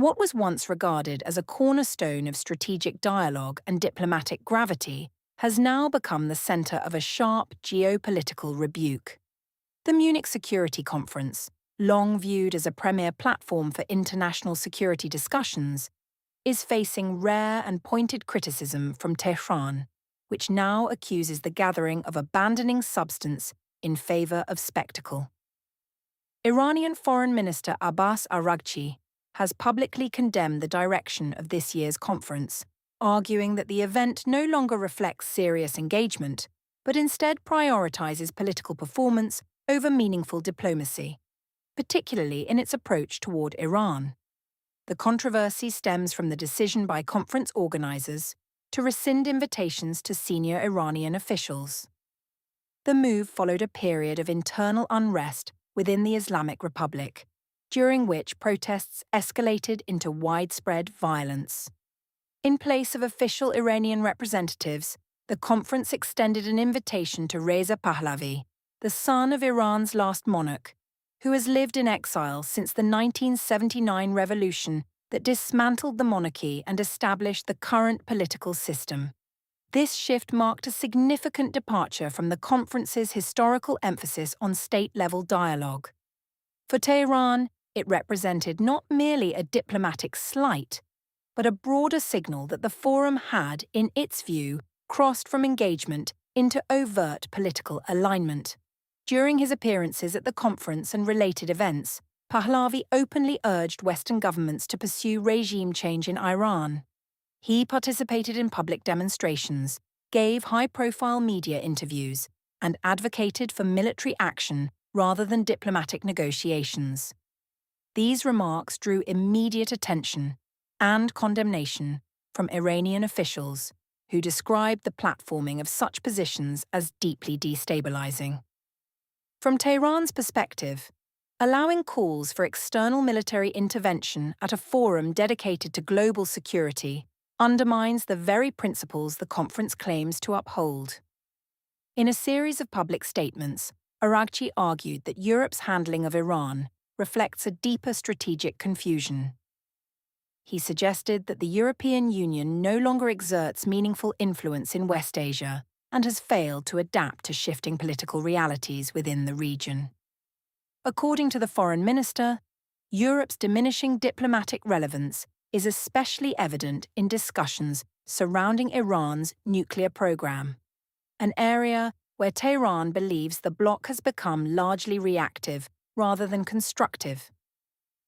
What was once regarded as a cornerstone of strategic dialogue and diplomatic gravity has now become the center of a sharp geopolitical rebuke. The Munich Security Conference, long viewed as a premier platform for international security discussions, is facing rare and pointed criticism from Tehran, which now accuses the gathering of abandoning substance in favor of spectacle. Iranian Foreign Minister Abbas Araghchi has publicly condemned the direction of this year's conference, arguing that the event no longer reflects serious engagement, but instead prioritizes political performance over meaningful diplomacy, particularly in its approach toward Iran. The controversy stems from the decision by conference organizers to rescind invitations to senior Iranian officials. The move followed a period of internal unrest within the Islamic Republic, during which protests escalated into widespread violence. In place of official Iranian representatives, the conference extended an invitation to Reza Pahlavi, the son of Iran's last monarch, who has lived in exile since the 1979 revolution that dismantled the monarchy and established the current political system. This shift marked a significant departure from the conference's historical emphasis on state-level dialogue. For Tehran, it represented not merely a diplomatic slight, but a broader signal that the forum had, in its view, crossed from engagement into overt political alignment. During his appearances at the conference and related events, Pahlavi openly urged Western governments to pursue regime change in Iran. He participated in public demonstrations, gave high-profile media interviews, and advocated for military action rather than diplomatic negotiations. These remarks drew immediate attention and condemnation from Iranian officials, who described the platforming of such positions as deeply destabilizing. From Tehran's perspective, allowing calls for external military intervention at a forum dedicated to global security undermines the very principles the conference claims to uphold. In a series of public statements, Araghchi argued that Europe's handling of Iran reflects a deeper strategic confusion. He suggested that the European Union no longer exerts meaningful influence in West Asia and has failed to adapt to shifting political realities within the region. According to the foreign minister, Europe's diminishing diplomatic relevance is especially evident in discussions surrounding Iran's nuclear program, an area where Tehran believes the bloc has become largely reactive rather than constructive.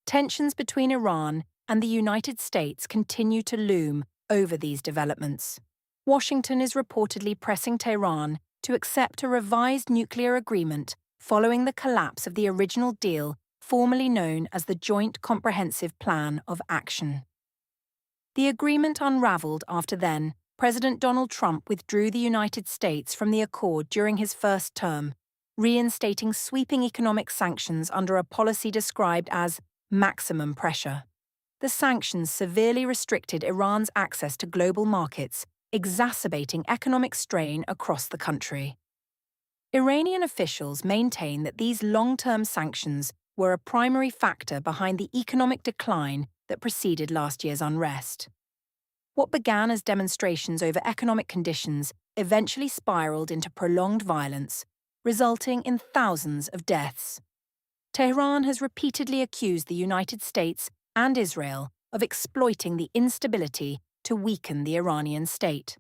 Tensions between Iran and the United States continue to loom over these developments. Washington is reportedly pressing Tehran to accept a revised nuclear agreement following the collapse of the original deal formerly known as the Joint Comprehensive Plan of Action. The agreement unraveled after then. President Donald Trump withdrew the United States from the accord during his first term, reinstating sweeping economic sanctions under a policy described as maximum pressure. The sanctions severely restricted Iran's access to global markets, exacerbating economic strain across the country. Iranian officials maintain that these long-term sanctions were a primary factor behind the economic decline that preceded last year's unrest. What began as demonstrations over economic conditions eventually spiraled into prolonged violence, resulting in thousands of deaths. Tehran has repeatedly accused the United States and Israel of exploiting the instability to weaken the Iranian state.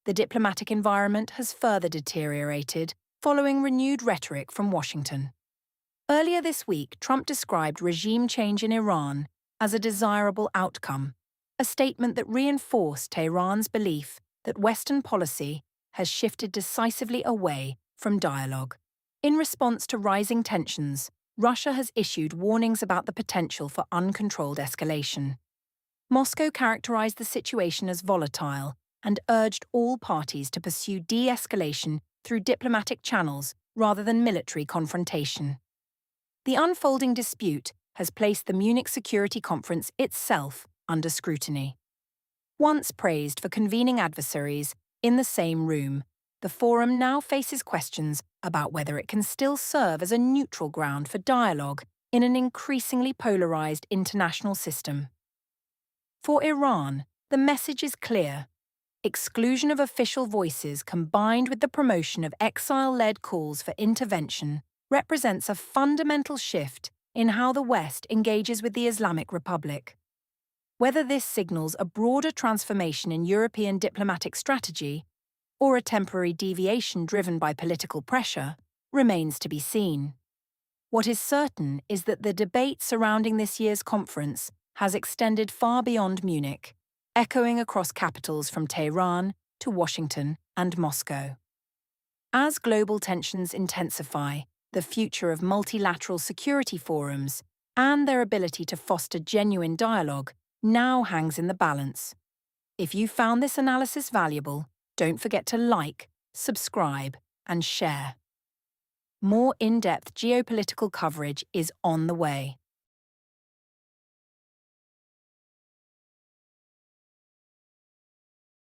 The diplomatic environment has further deteriorated following renewed rhetoric from Washington. Earlier this week, Trump described regime change in Iran as a desirable outcome, a statement that reinforced Tehran's belief that Western policy has shifted decisively away from dialogue. In response to rising tensions, Russia has issued warnings about the potential for uncontrolled escalation. Moscow characterized the situation as volatile and urged all parties to pursue de-escalation through diplomatic channels rather than military confrontation. The unfolding dispute has placed the Munich Security Conference itself under scrutiny. Once praised for convening adversaries in the same room, the forum now faces questions about whether it can still serve as a neutral ground for dialogue in an increasingly polarized international system. For Iran, the message is clear. Exclusion of official voices combined with the promotion of exile-led calls for intervention represents a fundamental shift in how the West engages with the Islamic Republic. Whether this signals a broader transformation in European diplomatic strategy or a temporary deviation driven by political pressure remains to be seen. What is certain is that the debate surrounding this year's conference has extended far beyond Munich, echoing across capitals from Tehran to Washington and Moscow. As global tensions intensify, the future of multilateral security forums and their ability to foster genuine dialogue now hangs in the balance. If you found this analysis valuable, don't forget to like, subscribe, and share. More in-depth geopolitical coverage is on the way.